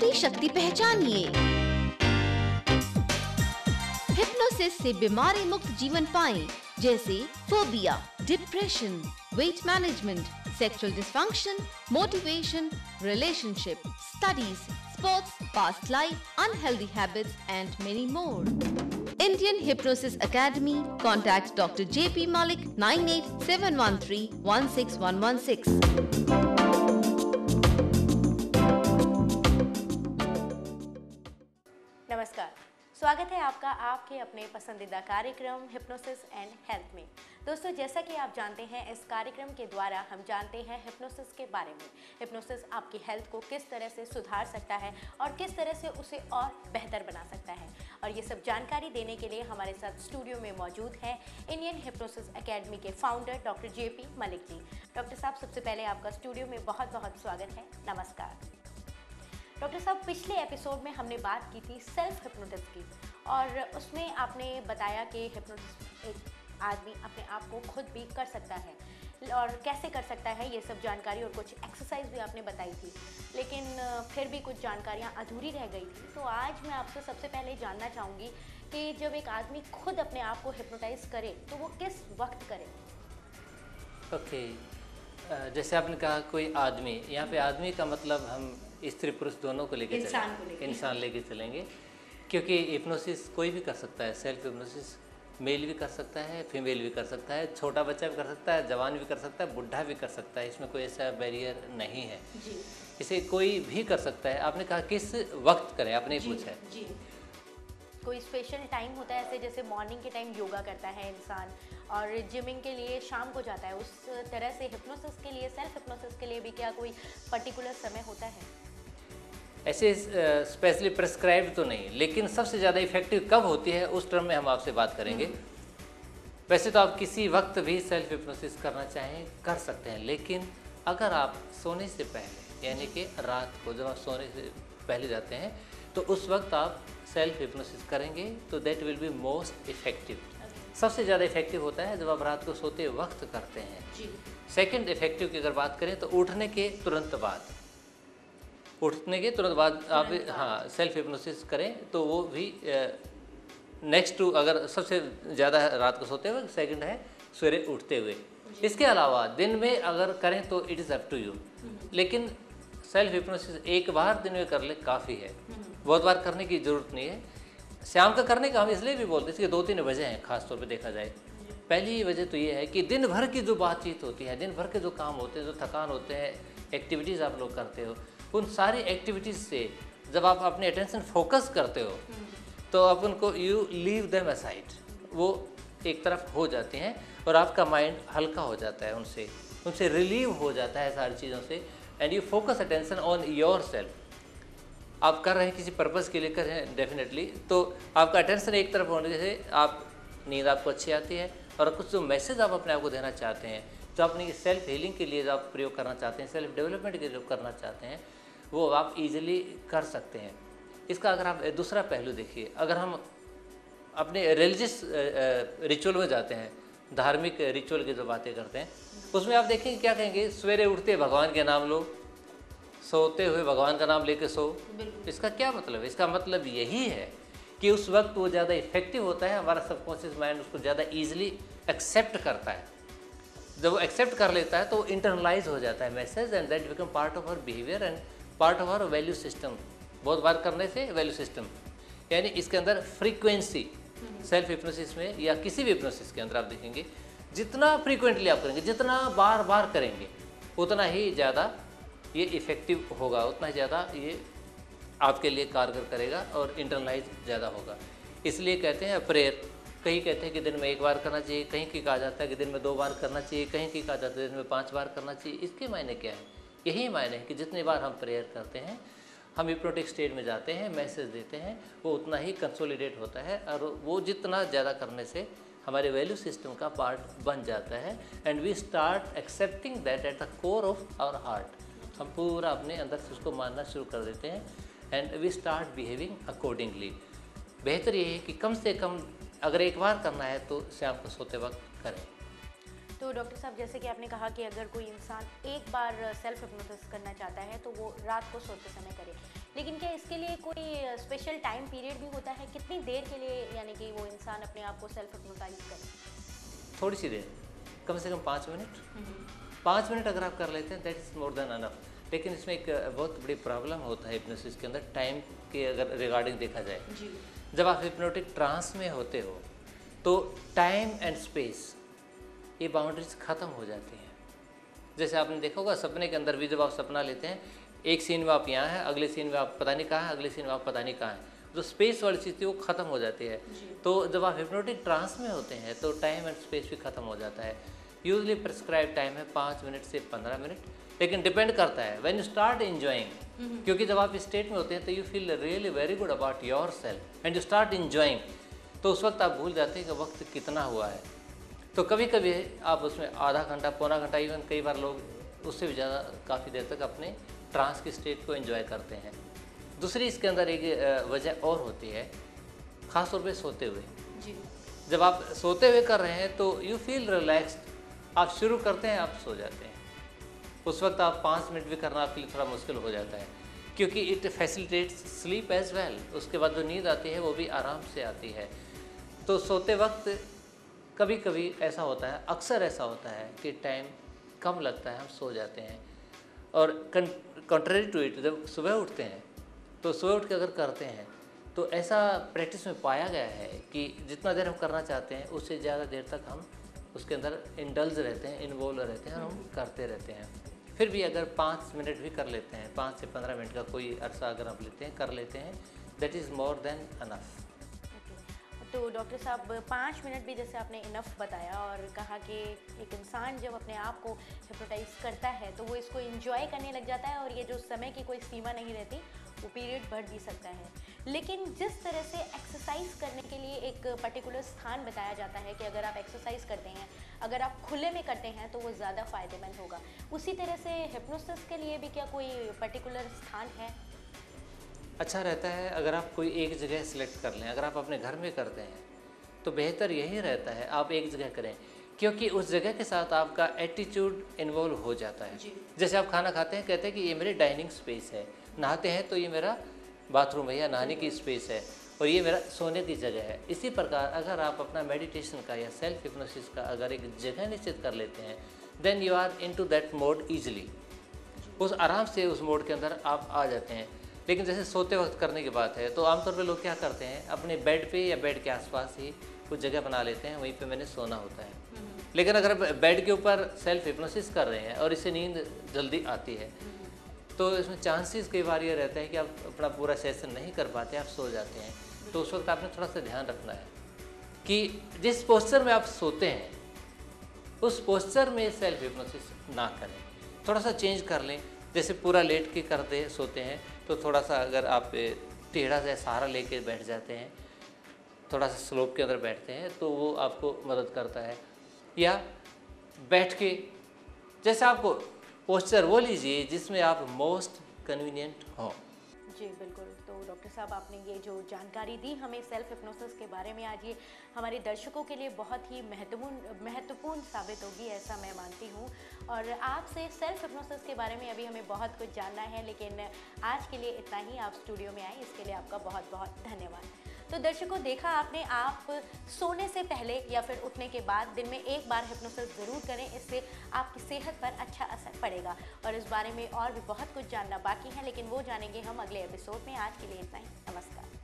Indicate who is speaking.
Speaker 1: असली शक्ति पहचानिए। हिप्नोसिस से बीमारी मुक्त जीवन पाएं, जैसे phobia, depression, weight management, sexual dysfunction, motivation, relationship, studies, sports, past life, unhealthy habits and many more. Indian Hypnosis Academy. Contact Dr. J.P. Malik 9871316116.
Speaker 2: नमस्कार, स्वागत है आपका आपके अपने पसंदीदा कार्यक्रम हिप्नोसिस एंड हेल्थ में। दोस्तों, जैसा कि आप जानते हैं, इस कार्यक्रम के द्वारा हम जानते हैं हिप्नोसिस के बारे में। हिप्नोसिस आपकी हेल्थ को किस तरह से सुधार सकता है और किस तरह से उसे और बेहतर बना सकता है, और ये सब जानकारी देने के लिए हमारे साथ स्टूडियो में मौजूद है इंडियन हिप्नोसिस एकेडमी के founder doctor J.P. Malik ji. Doctor साहब, सबसे पहले आपका स्टूडियो में बहुत बहुत स्वागत है। नमस्कार। डॉक्टर साहब, पिछले एपिसोड में हमने बात की थी सेल्फ हिप्नोसिस की, और उसमें आपने बताया कि हिप्नोसिस एक आदमी अपने आप को खुद भी कर सकता है, और कैसे कर सकता है ये सब जानकारी और कुछ एक्सरसाइज भी आपने बताई थी, लेकिन फिर भी कुछ जानकारियाँ अधूरी रह गई थी। तो आज मैं आपसे सबसे पहले जानना चाहूँगी कि जब एक आदमी खुद अपने आप को हिप्नोटाइज करे तो वो किस वक्त करे?
Speaker 3: ओके, जैसे आपने कहा कोई आदमी, यहाँ पे आदमी का मतलब हम स्त्री पुरुष दोनों को लेके इंसान लेके चलेंगे, क्योंकि हिप्नोसिस कोई भी कर सकता है। सेल्फ हिप्नोसिस मेल भी कर सकता है, फीमेल भी कर सकता है, छोटा बच्चा भी कर सकता है, जवान भी कर सकता है, बुढ़ा भी कर सकता है। इसमें कोई ऐसा बैरियर नहीं है जी। इसे कोई भी कर सकता है। आपने कहा किस वक्त करें, आपने पूछा है
Speaker 2: जी। कोई स्पेशल टाइम होता है, ऐसे जैसे मॉर्निंग के टाइम योगा करता है इंसान, और जिमिंग के लिए शाम को जाता है, उस तरह से हिप्नोसिस के लिए, सेल्फ हिप्नोसिस के लिए भी क्या कोई पर्टिकुलर समय होता है?
Speaker 3: ऐसे स्पेशली प्रिस्क्राइब तो नहीं, लेकिन सबसे ज़्यादा इफेक्टिव कब होती है उस टर्म में हम आपसे बात करेंगे। वैसे तो आप किसी वक्त भी सेल्फ हिप्नोसिस करना चाहें कर सकते हैं, लेकिन अगर आप सोने से पहले, यानी कि रात को जब आप सोने से पहले जाते हैं, तो उस वक्त आप सेल्फ हिप्नोसिस करेंगे तो that will be most effective. सबसे ज़्यादा इफेक्टिव होता है जब आप रात को सोते वक्त करते हैं। सेकंड इफेक्टिव की अगर बात करें तो उठने के तुरंत बाद आप सेल्फ हिप्नोसिस करें तो वो भी नेक्स्ट टू, अगर सबसे ज़्यादा रात को सोते हुए, सेकंड है सवेरे उठते हुए। इसके अलावा दिन में अगर करें तो it is up to you, लेकिन सेल्फ हिप्नोसिस एक बार दिन में कर ले काफ़ी है, बहुत बार करने की ज़रूरत नहीं है। शाम का करने का हम इसलिए भी बोलते हैं, इसकी 2-3 वजह हैं खास तौर पे देखा जाए। पहली वजह तो ये है कि दिन भर की जो बातचीत होती है, दिन भर के जो काम होते हैं, जो थकान होते हैं, एक्टिविटीज़ आप लोग करते हो, उन सारी एक्टिविटीज़ से जब आप अपने अटेंशन फोकस करते हो तो अपन को यू लीव देम असाइड, वो एक तरफ हो जाते हैं और आपका माइंड हल्का हो जाता है, उनसे रिलीव हो जाता है सारी चीज़ों से, and you focus attention on your self. आप कर रहे हैं किसी पर्पज़ के लिए कर रहे हैं डेफिनेटली, तो आपका अटेंशन एक तरफ होने से आप नींद आपको अच्छी आती है, और कुछ जो मैसेज आप अपने आप को देना चाहते हैं, जो अपनी सेल्फ हीलिंग के लिए जो आप प्रयोग करना चाहते हैं, सेल्फ डेवलपमेंट के लिए करना चाहते हैं, वो आप इजीली कर सकते हैं। इसका अगर आप दूसरा पहलू देखिए, अगर हम अपने रिलीजियस रिचुअल में जाते हैं, धार्मिक रिचुअल की जो बातें करते हैं, उसमें आप देखेंगे क्या कहेंगे, सवेरे उठते भगवान के नाम लो, सोते हुए भगवान का नाम लेके सो। इसका क्या मतलब है? इसका मतलब यही है कि उस वक्त वो ज़्यादा इफेक्टिव होता है, हमारा सबकॉन्शियस माइंड उसको ज़्यादा ईजिली एक्सेप्ट करता है। जब वो एक्सेप्ट कर लेता है तो वो इंटरनलाइज हो जाता है message, and that become part of our behaviour and part of our value system. बहुत बार करने से वैल्यू सिस्टम, यानी इसके अंदर फ्रीक्वेंसी, सेल्फ हिप्नोसिस में या किसी भी हिप्नोसिस के अंदर आप देखेंगे, जितना फ्रीक्वेंटली आप करेंगे, जितना बार बार करेंगे, उतना ही ज़्यादा ये इफ़ेक्टिव होगा, उतना ही ज़्यादा ये आपके लिए कारगर करेगा और इंटरनलाइज ज़्यादा होगा। इसलिए कहते हैं प्रेयर, कहीं कहते हैं कि दिन में 1 बार करना चाहिए, कहीं की कहा जाता है कि दिन में 2 बार करना चाहिए, कहीं की कहा जाता है दिन में 5 बार करना चाहिए। इसके मायने क्या है? यही मायने है कि जितनी बार हम प्रेयर करते हैं, हम हिप्नोटिक स्टेट में जाते हैं, मैसेज देते हैं, वो उतना ही कंसोलिडेट होता है, और वो जितना ज़्यादा करने से हमारे वैल्यू सिस्टम का पार्ट बन जाता है, and we start accepting that at the core of our heart. हम पूरा अपने अंदर से उसको मानना शुरू कर देते हैं, and we start behaving accordingly. बेहतर ये है कि कम से कम अगर 1 बार करना है तो शाम को सोते वक्त करें।
Speaker 2: तो डॉक्टर साहब, जैसे कि आपने कहा कि अगर कोई इंसान 1 बार सेल्फ हिप्नोसिस करना चाहता है तो वो रात को सोते समय करे, लेकिन क्या इसके लिए कोई स्पेशल टाइम पीरियड भी होता है? कितनी देर के लिए यानी कि वो इंसान अपने आप को सेल्फ हिप्नोटाइज करे?
Speaker 3: थोड़ी सी देर, कम से कम 5 मिनट। 5 मिनट अगर आप कर लेते हैं that is more than enough. लेकिन इसमें एक बहुत बड़ी प्रॉब्लम होता है हिप्नोसिस के अंदर, टाइम के अगर रिगार्डिंग देखा जाए।
Speaker 2: जी।
Speaker 3: जब आप हिप्नोटिक ट्रांस में होते हो तो टाइम एंड स्पेस ये बाउंड्रीज ख़त्म हो जाती हैं। जैसे आपने देखा होगा सपने के अंदर भी जब आप सपना लेते हैं, एक सीन में आप यहाँ हैं, अगले सीन में आप पता नहीं कहाँ हैं, अगले सीन में आप पता नहीं कहाँ हैं, जो स्पेस वाली चीज़ थी वो ख़त्म हो जाती है। तो जब आप हिप्नोटिक ट्रांस में होते हैं तो टाइम एंड स्पेस भी ख़त्म हो जाता है। यूजली प्रिस्क्राइब टाइम है 5 मिनट से 15 मिनट, लेकिन डिपेंड करता है व्हेन यू स्टार्ट एंजॉइंग, क्योंकि जब आप इस स्टेट में होते हैं तो you feel really very good about your self and you start enjoying, तो उस वक्त आप भूल जाते हैं कि वक्त कितना हुआ है। तो कभी कभी आप उसमें आधा घंटा, पौना घंटा, इवन कई बार लोग उससे भी ज़्यादा काफ़ी देर तक अपने ट्रांस की स्टेट को एंजॉय करते हैं। दूसरी इसके अंदर एक वजह और होती है, ख़ास तौर पे सोते हुए।
Speaker 2: जी।
Speaker 3: जब आप सोते हुए कर रहे हैं तो यू फील रिलैक्स्ड, आप शुरू करते हैं, आप सो जाते हैं। उस वक्त आप 5 मिनट भी करना आपके लिए थोड़ा मुश्किल हो जाता है, क्योंकि it facilitates sleep as well. उसके बाद जो नींद आती है वो भी आराम से आती है। तो सोते वक्त कभी कभी ऐसा होता है, अक्सर ऐसा होता है कि टाइम कम लगता है, हम सो जाते हैं। और कंट्रेरी टू इट, जब सुबह उठते हैं तो सुबह उठ के अगर करते हैं तो ऐसा प्रैक्टिस में पाया गया है कि जितना देर हम करना चाहते हैं उससे ज़्यादा देर तक हम उसके अंदर इंडल्ज रहते हैं, इन्वॉल्व रहते हैं और हम करते रहते हैं। फिर भी अगर 5 मिनट भी कर लेते हैं, 5 से 15 मिनट का कोई अरसा अगर आप लेते हैं, कर लेते हैं, that is more than enough.
Speaker 2: तो डॉक्टर साहब 5 मिनट भी जैसे आपने इनफ बताया और कहा कि एक इंसान जब अपने आप को हिप्नोटाइज करता है तो वो इसको एंजॉय करने लग जाता है और ये जो समय की कोई सीमा नहीं रहती, वो पीरियड बढ़ भी सकता है। लेकिन जिस तरह से एक्सरसाइज करने के लिए एक पर्टिकुलर स्थान बताया जाता है कि अगर आप एक्सरसाइज करते हैं, अगर आप खुले में करते हैं तो वो ज़्यादा फ़ायदेमंद होगा, उसी तरह से हिप्नोसिस के लिए भी क्या कोई पर्टिकुलर स्थान है?
Speaker 3: अच्छा रहता है अगर आप कोई एक जगह सेलेक्ट कर लें। अगर आप अपने घर में करते हैं तो बेहतर यही रहता है आप एक जगह करें, क्योंकि उस जगह के साथ आपका एटीट्यूड इन्वॉल्व हो जाता है। जैसे आप खाना खाते हैं, कहते हैं कि ये मेरी डाइनिंग स्पेस है, नहाते हैं तो ये मेरा बाथरूम है या नहाने की स्पेस है, और ये मेरा सोने की जगह है। इसी प्रकार अगर आप अपना मेडिटेशन का या सेल्फ हिप्नोसिस का अगर एक जगह निश्चित कर लेते हैं, then you are into that mode easily, उस आराम से उस मोड के अंदर आप आ जाते हैं। लेकिन जैसे सोते वक्त करने की बात है तो आमतौर पे लोग क्या करते हैं, अपने बेड पे या बेड के आसपास ही कुछ जगह बना लेते हैं, वहीं पे मैंने सोना होता है। लेकिन अगर बेड के ऊपर सेल्फ हिप्नोसिस कर रहे हैं और इससे नींद जल्दी आती है तो इसमें चांसेस कई बार ये रहता है कि आप अपना पूरा सेशन नहीं कर पाते, आप सो जाते हैं। तो उस वक्त आपने थोड़ा सा ध्यान रखना है कि जिस पोस्चर में आप सोते हैं उस पोस्चर में सेल्फ हिप्नोसिस ना करें, थोड़ा सा चेंज कर लें। जैसे पूरा लेट के करते सोते हैं तो थोड़ा सा अगर आप टेढ़ा सा सहारा लेके बैठ जाते हैं, थोड़ा सा स्लोप के अंदर बैठते हैं तो वो आपको मदद करता है। या बैठ के जैसे आपको पोस्चर वो लीजिए जिसमें आप मोस्ट कन्वीनियंट हो।
Speaker 2: जी बिल्कुल। तो डॉक्टर साहब आपने ये जो जानकारी दी हमें सेल्फ हिप्नोसिस के बारे में, आज ये हमारे दर्शकों के लिए बहुत ही महत्वपूर्ण साबित होगी, ऐसा मैं मानती हूँ। और आपसे सेल्फ हिप्नोसिस के बारे में अभी हमें बहुत कुछ जानना है, लेकिन आज के लिए इतना ही। आप स्टूडियो में आए इसके लिए आपका बहुत बहुत धन्यवाद। तो दर्शकों, देखा आपने, आप सोने से पहले या फिर उठने के बाद दिन में एक बार हिप्नोसिस ज़रूर करें, इससे आपकी सेहत पर अच्छा असर पड़ेगा। और इस बारे में और भी बहुत कुछ जानना बाकी है, लेकिन वो जानेंगे हम अगले एपिसोड में। आज के लिए इतना ही। नमस्कार।